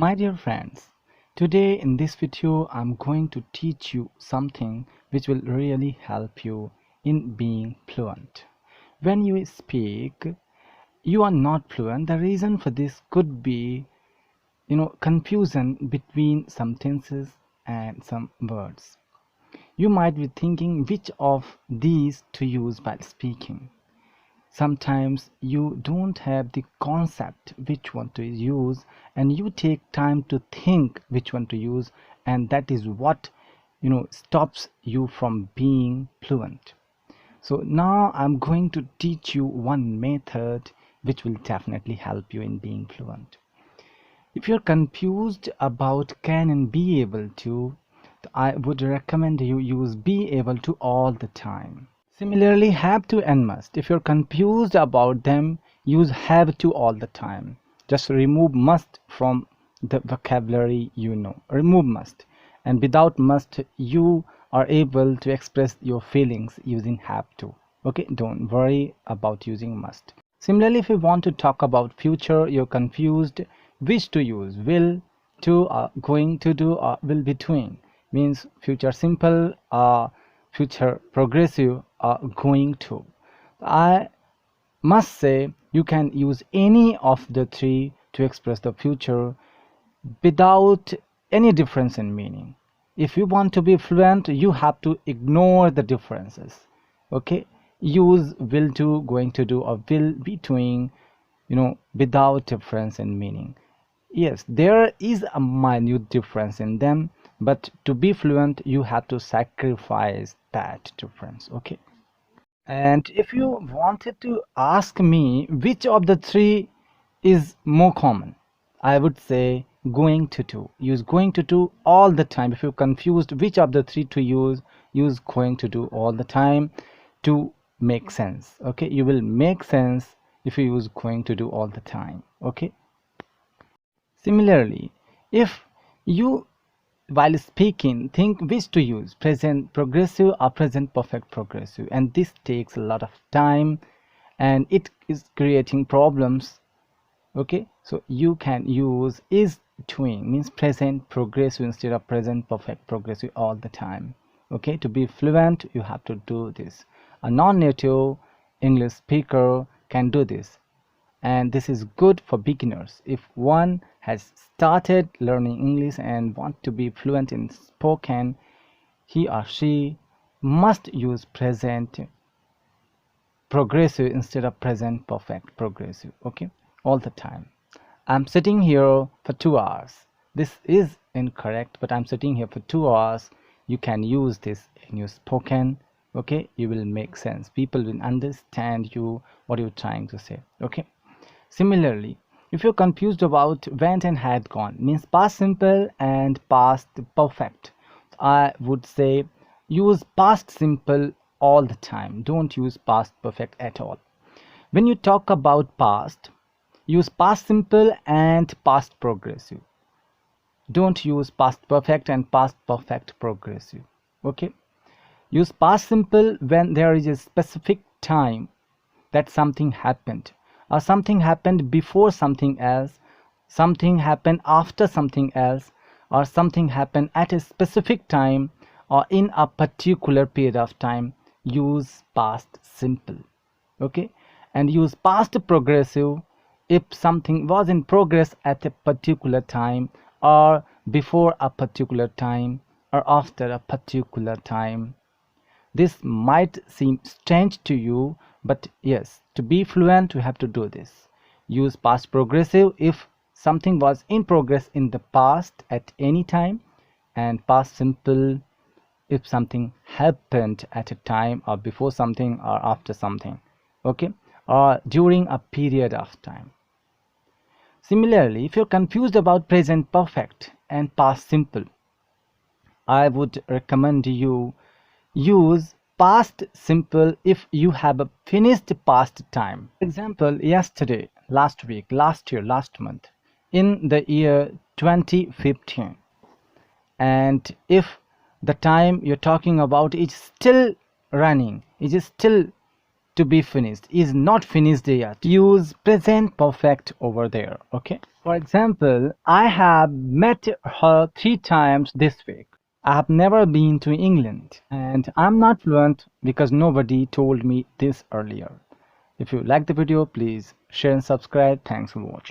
My dear friends, today in this video I'm going to teach you something which will really help you in being fluent. When you speak, you are not fluent. The reason for this could be, confusion between some tenses and some words. You might be thinking which of these to use while speaking. Sometimes you don't have the concept which one to use, and you take time to think which one to use, and that is what stops you from being fluent. So now I'm going to teach you one method which will definitely help you in being fluent. If you're confused about can and be able to, I would recommend you use be able to all the time. Similarly, have to and must. If you're confused about them, use have to all the time. Just remove must from the vocabulary you know. Remove must. And without must, you are able to express your feelings using have to. Okay, don't worry about using must. Similarly, if you want to talk about future, you're confused which to use. Will, to, going to do, or will be doing. Means future simple, future progressive, going to. I must say you can use any of the three to express the future without any difference in meaning. If you want to be fluent, you have to ignore the differences. Okay, use will to, going to do, or will be doing, without difference in meaning. Yes, there is a minute difference in them, but to be fluent you have to sacrifice that difference. Okay, and if you wanted to ask me which of the three is more common, I would say going to do. Use going to do all the time. If you're confused which of the three to use going to do all the time to make sense. Okay, you will make sense if you use going to do all the time. Okay, similarly, if you while speaking think which to use, present progressive or present perfect progressive, and this takes a lot of time and it is creating problems. Okay, so you can use is doing, means present progressive instead of present perfect progressive all the time. Okay, to be fluent you have to do this. A non-native English speaker can do this, and this is good for beginners. If one has started learning English and want to be fluent in spoken, he or she must use present progressive instead of present perfect progressive. Okay, all the time. I'm sitting here for 2 hours. This is incorrect, but I'm sitting here for 2 hours. You can use this in your spoken. Okay, you will make sense. People will understand you what you're trying to say. Okay, similarly, if you're confused about went and had gone, means past simple and past perfect, I would say use past simple all the time. Don't use past perfect at all. When you talk about past, use past simple and past progressive. Don't use past perfect and past perfect progressive. Okay, use past simple when there is a specific time that something happened, or something happened before something else, something happened after something else, or something happened at a specific time or in a particular period of time. Use past simple. Okay, and use past progressive if something was in progress at a particular time, or before a particular time, or after a particular time. This might seem strange to you, but yes, to be fluent you have to do this. Use past progressive if something was in progress in the past at any time, and past simple if something happened at a time, or before something, or after something. Okay, or during a period of time. Similarly, if you're confused about present perfect and past simple, I would recommend you use past simple if you have a finished past time. For example, yesterday, last week, last year, last month, in the year 2015. And if the time you're talking about is still running, it is still to be finished is not finished yet. Use present perfect over there, okay? For example, I have met her 3 times this week. I have never been to England and I'm not fluent because nobody told me this earlier. If you like the video, please share and subscribe. Thanks for watching.